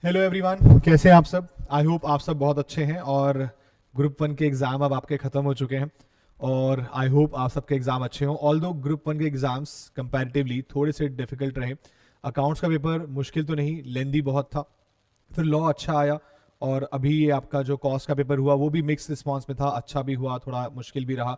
Hello everyone, कैसे हैं आप सब। आई होप आप सब बहुत अच्छे हैं और ग्रुप वन के एग्ज़ाम अब आपके ख़त्म हो चुके हैं और आई होप आप सबके एग्ज़ाम अच्छे हों। ऑल्दो ग्रुप वन के एग्ज़ाम्स कंपैरेटिवली थोड़े से डिफ़िकल्ट रहे। अकाउंट्स का पेपर मुश्किल तो नहीं, लेंदी बहुत था। फिर लॉ अच्छा आया और अभी ये आपका जो कॉस्ट का पेपर हुआ वो भी मिक्स रिस्पांस में था, अच्छा भी हुआ, थोड़ा मुश्किल भी रहा।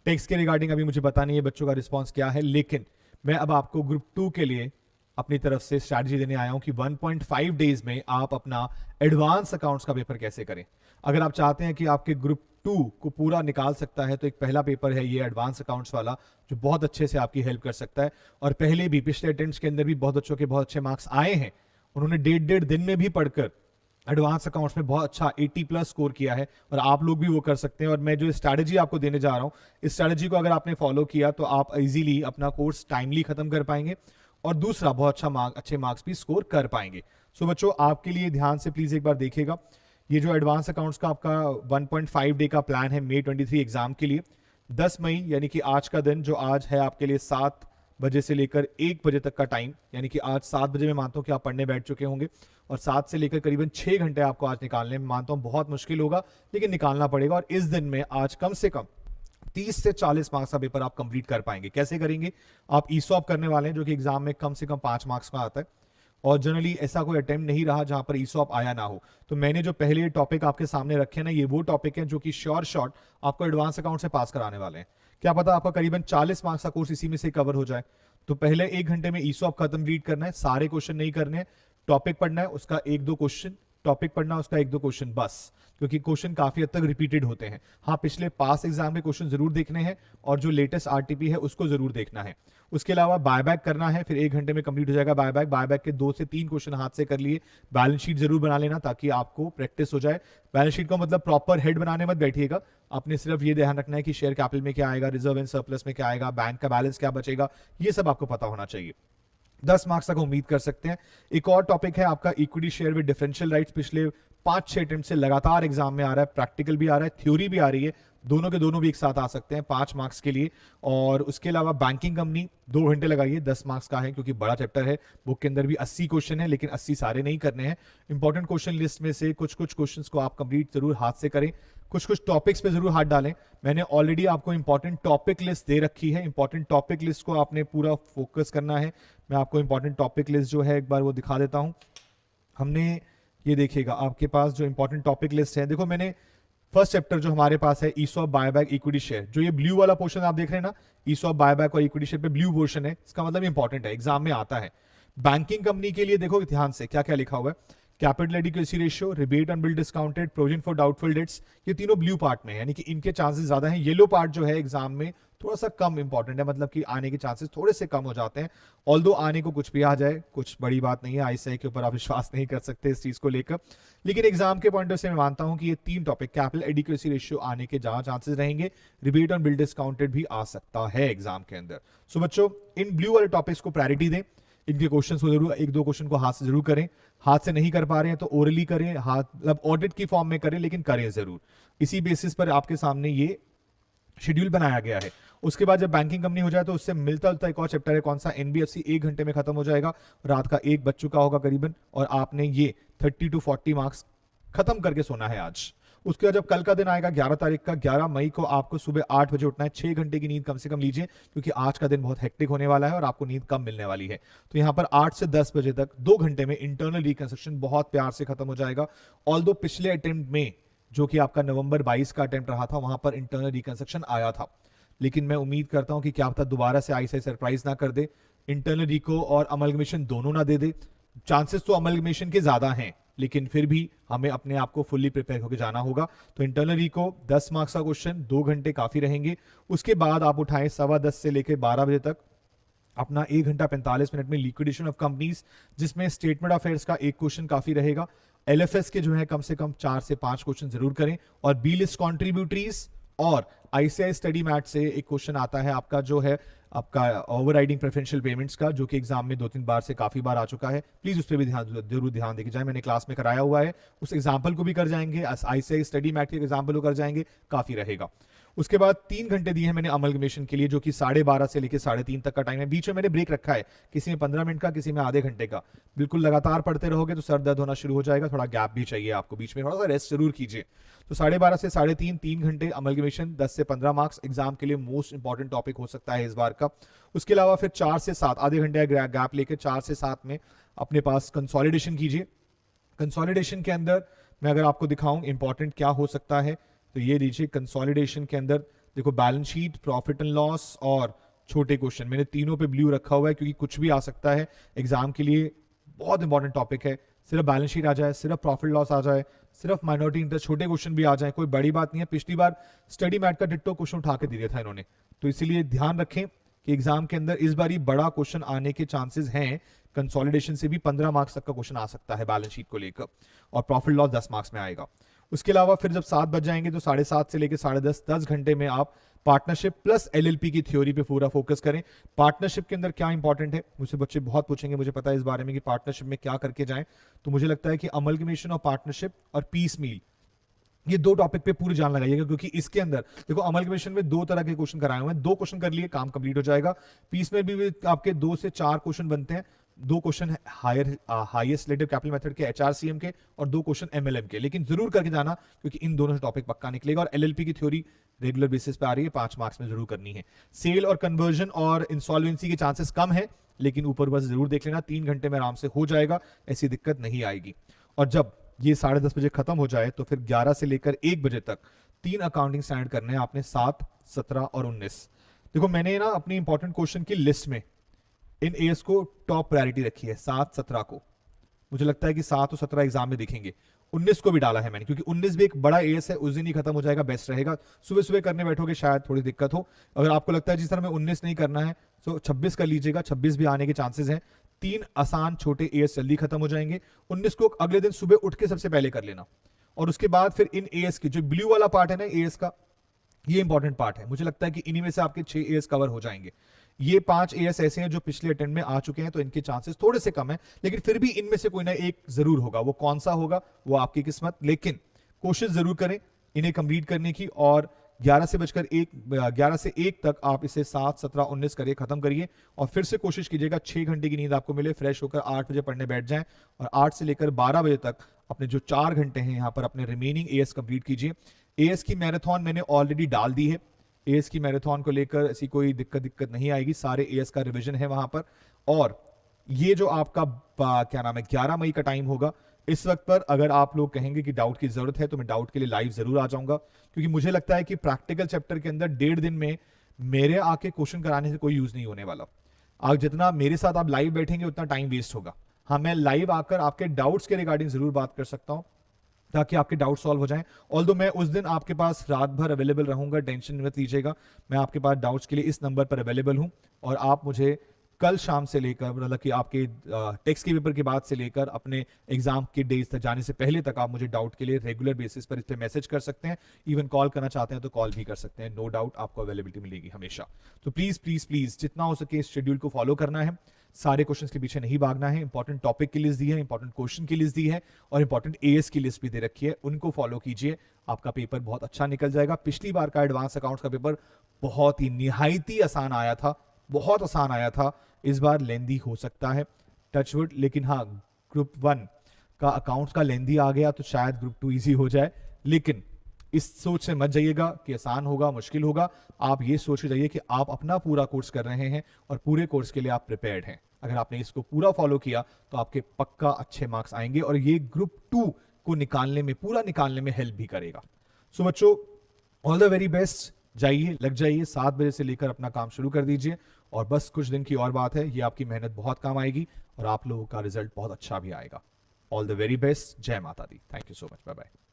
टेक्स्ट के रिगार्डिंग अभी मुझे पता नहीं है बच्चों का रिस्पांस क्या है, लेकिन मैं अब आपको ग्रुप टू के लिए अपनी तरफ से स्ट्रैटेजी देने आया हूं कि 1.5 डेज में आप अपना एडवांस अकाउंट्स का पेपर कैसे करें। अगर आप चाहते हैं कि आपके ग्रुप टू को पूरा निकाल सकता है तो एक पहला पेपर है ये एडवांस अकाउंट्स वाला, जो बहुत अच्छे से आपकी हेल्प कर सकता है। और पहले भी पिछले अटेम्प्ट्स के अंदर भी बहुत बच्चों के बहुत अच्छे मार्क्स आए हैं। उन्होंने डेढ़ डेढ़ दिन में भी पढ़कर एडवांस अकाउंट्स में बहुत अच्छा 80 प्लस स्कोर किया है और आप लोग भी वो कर सकते हैं। और मैं जो स्ट्रैटेजी आपको देने जा रहा हूं, इस स्ट्रैटेजी को अगर आपने फॉलो किया तो आप इजीली अपना कोर्स टाइमली खत्म कर पाएंगे और दूसरा बहुत अच्छे मार्क्स भी स्कोर कर पाएंगे। सो बच्चों, आपके लिए ध्यान से प्लीज एक बार देखिएगा। ये जो एडवांस अकाउंट्स का आपका 1.5 डे का प्लान है मई 23 एग्जाम के लिए, 10 मई यानी कि आज का दिन जो आज है आपके लिए 7 बजे से लेकर 1 बजे तक का टाइम, यानी कि आज 7 बजे मैं मानता हूं कि आप पढ़ने बैठ चुके होंगे और 7 से लेकर करीबन 6 घंटे आपको आज निकालने में मानता हूं बहुत मुश्किल होगा, लेकिन निकालना पड़ेगा। और इस दिन में आज कम से कम 30 से 40 मार्क्स का पेपर आप कंप्लीट कर पाएंगे। कैसे करेंगे? आप ईसॉप करने वाले हैं जो कि एग्जाम में कम से कम 5 मार्क्स का आता है और जनरली ऐसा कोई अटेम्प्ट नहीं रहा जहां पर ईसॉप आया ना हो। तो मैंने जो पहले टॉपिक आपके सामने रखे ना, ये वो टॉपिक हैं जो कि श्योर शॉट आपको एडवांस अकाउंट से पास कराने वाले हैं। क्या पता आपका करीबन 40 मार्क्स का कोर्स इसी में से कवर हो जाए। तो पहले 1 घंटे में ईसॉप खत्म रीड करना है, सारे क्वेश्चन नहीं करने हैं। टॉपिक पढ़ना है, उसका 1-2 क्वेश्चन, टॉपिक पढ़ना उसका 1-2 क्वेश्चन बस, क्योंकि क्वेश्चन काफी हद तक रिपीटेड होते हैं। हाँ, पिछले पास एग्जाम के क्वेश्चन जरूर देखने हैं और जो लेटेस्ट आरटीपी है उसको जरूर देखना है। उसके अलावा बायबैक करना है, फिर 1 घंटे में कंप्लीट हो जाएगा बायबैक। बायबैक के 2 से 3 क्वेश्चन हाथ से कर लिए। बैलेंस शीट जरूर बना लेना ताकि आपको प्रैक्टिस हो जाए। बैलेंस शीट का मतलब प्रॉपर हेड बनाने मत बैठिएगा, आपने सिर्फ ये ध्यान रखना है कि शेयर कैपिटल में क्या आएगा, रिजर्व एंड सरप्लस में क्या आएगा, बैंक का बैलेंस क्या बचेगा, ये सब आपको पता होना चाहिए। 10 मार्क्स तक उम्मीद कर सकते हैं। एक और टॉपिक है आपका equity share with differential rights. पिछले 5-6 अटेम्प्ट से लगातार एग्जाम में आ रहा है, प्रैक्टिकल भी आ रहा है, थ्योरी भी आ रही है, दोनों के दोनों भी एक साथ आ सकते हैं 5 मार्क्स के लिए। और उसके अलावा बैंकिंग कंपनी 2 घंटे लगाइए, 10 मार्क्स का है क्योंकि बड़ा चैप्टर है। बुक के अंदर भी 80 क्वेश्चन है, लेकिन 80 सारे नहीं करने हैं। इंपॉर्टेंट क्वेश्चन लिस्ट में से कुछ कुछ क्वेश्चंस को आप कंप्लीट जरूर हाथ से करें, कुछ कुछ टॉपिक्स पे जरूर हाथ डालें। मैंने ऑलरेडी आपको इंपॉर्टेंट टॉपिक लिस्ट दे रखी है, इंपॉर्टेंट टॉपिक लिस्ट को आपने पूरा फोकस करना है। मैं आपको इंपॉर्टेंट टॉपिक लिस्ट जो है एक बार वो दिखा देता हूं। हमने ये देखिएगा आपके पास जो इंपॉर्टेंट टॉपिक लिस्ट है, देखो मैंने फर्स्ट चैप्टर जो हमारे पास है ईसॉप बायबैक इक्विटी शेयर, जो ये ब्लू वाला पोर्शन आप देख रहे हैं ना, ईसॉप बायबैक और इक्विटी शेयर पे ब्लू पोर्शन है, इसका मतलब इंपॉर्टेंट है, एग्जाम में आता है। बैंकिंग कंपनी के लिए देखो ध्यान से क्या क्या लिखा हुआ है। Capital adequacy ratio, rebate on bill discounted, provision for doubtful debts, ये तीनों ब्लू पार्ट में है, यानी कि इनके चांसेस ज्यादा हैं। येलो पार्ट जो है एग्जाम में थोड़ा सा कम इंपॉर्टेंट है, मतलब कि आने के चांसेस थोड़े से कम हो जाते हैं। ऑल्दो आने को कुछ भी आ जाए, कुछ बड़ी बात नहीं है, आईसीआई के ऊपर आप विश्वास नहीं कर सकते इस चीज को लेकर, लेकिन एग्जाम के पॉइंट से मैं मानता हूं कि ये 3 टॉपिक कैपिटल एडिक्वेसी रेशियो आने के जहां चांसेस रहेंगे, रिबेट ऑन बिल डिस्काउंटेड भी आ सकता है एग्जाम के अंदर। सो बच्चों, इन ब्लू वाले टॉपिक्स को प्रायोरिटी दें, इनके क्वेश्चन को जरूर 1-2 क्वेश्चन को हाथ से जरूर करें। हाथ से नहीं कर पा रहे हैं तो ओरली करें, हाथ मतलब ऑडिट की फॉर्म में करें, लेकिन करें जरूर। इसी बेसिस पर आपके सामने ये शेड्यूल बनाया गया है। उसके बाद जब बैंकिंग कंपनी हो जाए तो उससे मिलता जुलता एक और चैप्टर है, कौन सा, एनबीएफसी, 1 घंटे में खत्म हो जाएगा, रात का 1 बज चुका होगा करीबन, और आपने ये 30 to 40 मार्क्स खत्म करके सोना है आज। उसके बाद जब कल का दिन आएगा 11 तारीख का, 11 मई को आपको सुबह 8 बजे उठना है। 6 घंटे की नींद कम से कम लीजिए, क्योंकि आज का दिन बहुत हेक्टिक होने वाला है और आपको नींद कम मिलने वाली है। तो यहां पर 8 से 10 बजे तक 2 घंटे में इंटरनल रिकंस्ट्रक्शन बहुत प्यार से खत्म हो जाएगा। ऑल्दो पिछले अटेम्प्ट में जो कि आपका नवंबर 22 का अटेम्प्ट रहा था, वहां पर इंटरनल रिकंस्ट्रक्शन आया था, लेकिन मैं उम्मीद करता हूं कि क्या पता दोबारा से आईसीआई सरप्राइज ना कर दे, इंटरनल रिको और अमलगमेशन दोनों ना दे दे। चांसेस तो अमलगमेशन के ज्यादा हैं, लेकिन फिर भी हमें अपने आप को फुल्ली प्रिपेयर होकर जाना होगा। तो इंटरनल रिको 10 मार्क्स का क्वेश्चन, 2 घंटे काफी रहेंगे। उसके बाद आप उठाएं 10:15 से लेकर 12 बजे तक अपना 1 घंटा 45 मिनट में लिक्विडेशन ऑफ कंपनीज, जिसमें स्टेटमेंट ऑफ अफेयर्स का एक क्वेश्चन काफी रहेगा। एलएफएस के जो है कम से कम 4 से 5 क्वेश्चन जरूर करें, और बी लिस्ट कॉन्ट्रीब्यूटरीज और आईसीआई स्टडी मैट से एक क्वेश्चन आता है आपका जो है आपका ओवरराइडिंग प्रेफरेंशियल पेमेंट्स का, जो कि एग्जाम में 2-3 बार से काफी बार आ चुका है। प्लीज उस पर भी जरूर ध्यान देखिए जाए, मैंने क्लास में कराया हुआ है, उस एग्जाम्पल को भी कर जाएंगे, आईसीआई स्टडी मैट के एग्जाम्पल को कर जाएंगे, काफी रहेगा। उसके बाद 3 घंटे दिए हैं मैंने अमलगमेशन के लिए, जो कि 12:30 से लेकर 3:30 तक का टाइम है। बीच में मैंने ब्रेक रखा है, किसी में 15 मिनट का, किसी में आधे घंटे का। बिल्कुल लगातार पढ़ते रहोगे तो सर दर्द होना शुरू हो जाएगा, थोड़ा गैप भी चाहिए आपको, बीच में थोड़ा सा रेस्ट जरूर कीजिए। तो 12:30 से 3:30, 3 घंटे अमलगमेशन, 10 से 15 मार्क्स एग्जाम के लिए मोस्ट इंपॉर्टेंट टॉपिक हो सकता है इस बार का। उसके अलावा फिर 4 से 7, आधे घंटे का गैप लेकर 4 से 7 में अपने पास कंसोलिडेशन कीजिए। कंसोलिडेशन के अंदर मैं अगर आपको दिखाऊं इंपॉर्टेंट क्या हो सकता है, तो ये लीजिए। कंसोलिडेशन के अंदर देखो, balance sheet, profit and loss और छोटे क्वेश्चन, मैंने तीनों पे ब्लू रखा हुआ है क्योंकि कुछ भी आ सकता है एग्जाम के लिए। बहुत इंपॉर्टेंट टॉपिक है। सिर्फ बैलेंस शीट आ जाए, सिर्फ प्रॉफिट लॉस आ जाए, सिर्फ माइनॉरिटी इंटरेस्ट, छोटे क्वेश्चन भी आ जाए, कोई बड़ी बात नहीं है। पिछली बार स्टडी मैट का डिट्टो क्वेश्चन उठा के दे दिया था इन्होंने, तो इसीलिए ध्यान रखें कि एग्जाम के अंदर इस बार ही बड़ा क्वेश्चन आने के चांसेस हैं। कंसोलिडेशन से भी 15 मार्क्स तक का क्वेश्चन आ सकता है बैलेंस शीट को लेकर, और प्रॉफिट लॉस 10 मार्क्स में आएगा। उसके अलावा फिर जब 7 बज जाएंगे तो 7:30 से लेकर 10:30, 10 घंटे में आप पार्टनरशिप प्लस एलएलपी की थ्योरी पे पूरा फोकस करें। पार्टनरशिप के अंदर क्या इंपॉर्टेंट है, मुझसे बच्चे बहुत पूछेंगे, मुझे पता है इस बारे में कि पार्टनरशिप में क्या करके जाएं। तो मुझे लगता है कि अमलगमेशन और पार्टनरशिप और पीस मील, ये 2 टॉपिक पे पूरी जान लगाइएगा, क्योंकि इसके अंदर देखो अमलगमेशन में 2 तरह के क्वेश्चन कराए हुए हैं। 2 क्वेश्चन कर लिए, काम कंप्लीट हो जाएगा। पीस में भी आपके 2 से 4 क्वेश्चन बनते हैं। 2 question highest relative capital method के, एचआरसीएम के, और 2 क्वेश्चन एमएलएम के। लेकिन जरूर करके जाना, क्योंकि इन दोनों से टॉपिक पक्का निकलेगा। और एलएलपी की थ्योरी रेगुलर बेसिस पे आ रही है, 5 मार्क्स में जरूर करनी है। सेल और कन्वर्जन और इंसॉल्वेंसी के चांसेस कम है, लेकिन ऊपर ऊपर से जरूर देख लेना। 3 घंटे में आराम से हो जाएगा, ऐसी दिक्कत नहीं आएगी। और जब ये 10:30 बजे खत्म हो जाए तो फिर 11 से लेकर 1 बजे तक 3 अकाउंटिंग स्टैंडर्ड करने हैं आपने, 7, 17 और 19। देखो मैंने ना अपनी इंपॉर्टेंट क्वेश्चन की लिस्ट में इन एएस को टॉप प्रायोरिटी रखी है, 7, 17 को। मुझे लगता है कि 7 और 17 एग्जाम में दिखेंगे। 19 को भी डाला है मैंने, क्योंकि 19 भी एक बड़ा एएस है, उस दिन ही खत्म हो जाएगा, बेस्ट रहेगा। सुबह सुबह करने बैठोगे शायद थोड़ी दिक्कत हो। अगर आपको लगता है जिस तरह में 19 नहीं करना है तो 26 कर लीजिएगा, 26 भी आने के चांसेस हैं। 3 आसान छोटे एएस जल्दी खत्म हो जाएंगे। 19 को अगले दिन सुबह उठ के सबसे पहले कर लेना, और उसके बाद फिर इन एएस की जो ब्लू वाला पार्ट है ना एएस का, ये इंपॉर्टेंट पार्ट है। मुझे लगता है कि इन्हीं में से आपके 6 एएस कवर हो जाएंगे। ये 5 एएस ऐसे हैं जो पिछले अटेम्प्ट में आ चुके हैं, तो इनके चांसेस थोड़े से कम है, लेकिन फिर भी इनमें से कोई ना एक जरूर होगा। वो कौन सा होगा वो आपकी किस्मत, लेकिन कोशिश जरूर करें इन्हें कंप्लीट करने की। और 11 से 1 तक आप इसे 7, 17, 19 करिए, खत्म करिए। और फिर से कोशिश कीजिएगा 6 घंटे की नींद आपको मिले, फ्रेश होकर 8 बजे पढ़ने बैठ जाएं, और 8 से लेकर 12 बजे तक अपने जो 4 घंटे हैं यहाँ पर अपने रिमेनिंग एएस कंप्लीट कीजिए। एएस की मैराथन मैंने ऑलरेडी डाल दी है। एएस की मैराथन को लेकर ऐसी कोई दिक्कत नहीं आएगी, सारे एएस का रिवीजन है वहां पर। और ये जो आपका क्या नाम है 11 मई का टाइम होगा, इस वक्त पर अगर आप लोग कहेंगे कि डाउट की जरूरत है तो मैं डाउट के लिए लाइव जरूर आ जाऊंगा, क्योंकि मुझे लगता है कि प्रैक्टिकल चैप्टर के अंदर 1.5 दिन में मेरे आके क्वेश्चन कराने से कोई यूज नहीं होने वाला। आप जितना मेरे साथ आप लाइव बैठेंगे उतना टाइम वेस्ट होगा। हाँ, मैं लाइव आकर आपके डाउट्स के रिगार्डिंग जरूर बात कर सकता हूं, ताकि आपके डाउट सॉल्व हो जाएं। ऑल्दो मैं उस दिन आपके पास रात भर अवेलेबल रहूंगा, टेंशन मत लीजिएगा। मैं आपके पास डाउट्स के लिए इस नंबर पर अवेलेबल हूं, और आप मुझे कल शाम से लेकर, मतलब कि आपके टेक्स्ट के पेपर के बाद से लेकर अपने एग्जाम के डेज तक जाने से पहले तक आप मुझे डाउट के लिए रेगुलर बेसिस पर इस पर मैसेज कर सकते हैं। इवन कॉल करना चाहते हैं तो कॉल भी कर सकते हैं, नो डाउट आपको अवेलेबिलिटी मिलेगी हमेशा। तो प्लीज प्लीज प्लीज जितना हो सके शेड्यूल को फॉलो करना है, सारे क्वेश्चंस के पीछे नहीं भागना है। इंपॉर्टेंट टॉपिक की लिस्ट दी है, इंपॉर्टेंट क्वेश्चन की लिस्ट दी है, और इंपॉर्टेंट एएस की लिस्ट भी दे रखी है, उनको फॉलो कीजिए। आपका पेपर बहुत अच्छा निकल जाएगा। पिछली बार का एडवांस अकाउंट्स का पेपर बहुत ही निहायती आसान आया था, बहुत आसान आया था। इस बार लेंदी हो सकता है, टचवुड, लेकिन हाँ ग्रुप 1 का अकाउंट्स का लेंदी आ गया तो शायद ग्रुप 2 इजी हो जाए। लेकिन इस सोच से मत जाइएगा कि आसान होगा, मुश्किल होगा। आप ये सोच के जाइए कि आप अपना पूरा कोर्स कर रहे हैं और पूरे कोर्स के लिए आप प्रिपेयर्ड हैं। अगर आपने इसको पूरा फॉलो किया तो आपके पक्का अच्छे मार्क्स आएंगे, और ये ग्रुप 2 को निकालने में, पूरा निकालने में हेल्प भी करेगा। सो बच्चों, ऑल द वेरी बेस्ट। जाइए, लग जाइए, 7 बजे से लेकर अपना काम शुरू कर दीजिए, और बस कुछ दिन की और बात है, ये आपकी मेहनत बहुत काम आएगी और आप लोगों का रिजल्ट बहुत अच्छा भी आएगा। All the very best. जय माता दी। Thank you so much. Bye bye.